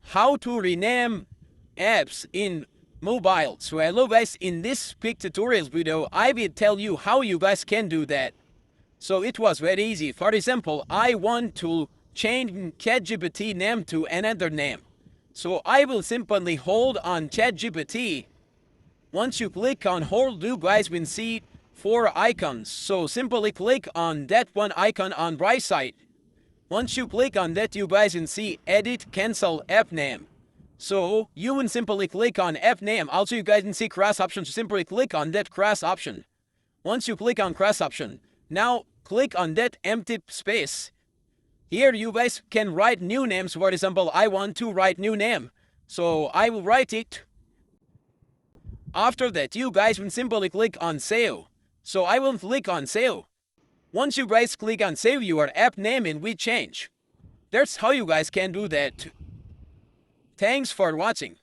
how to rename apps in mobile. So hello guys, in this quick tutorial video, I will tell you how you guys can do that. So it was very easy. For example, I want to change ChatGPT name to another name. So I will simply hold on ChatGPT. Once you click on hold, you guys will see 4 icons. So simply click on that one icon on right side. Once you click on that, you guys can see edit cancel app name. So you will simply click on app name. Also you guys can see cross option. So simply click on that cross option. Once you click on cross option, now click on that empty space. Here you guys can write new names. For example, I want to write new name. So I will write it. After that, you guys will simply click on save. So I will click on save. Once you guys click on save, your app name will change. That's how you guys can do that. Thanks for watching.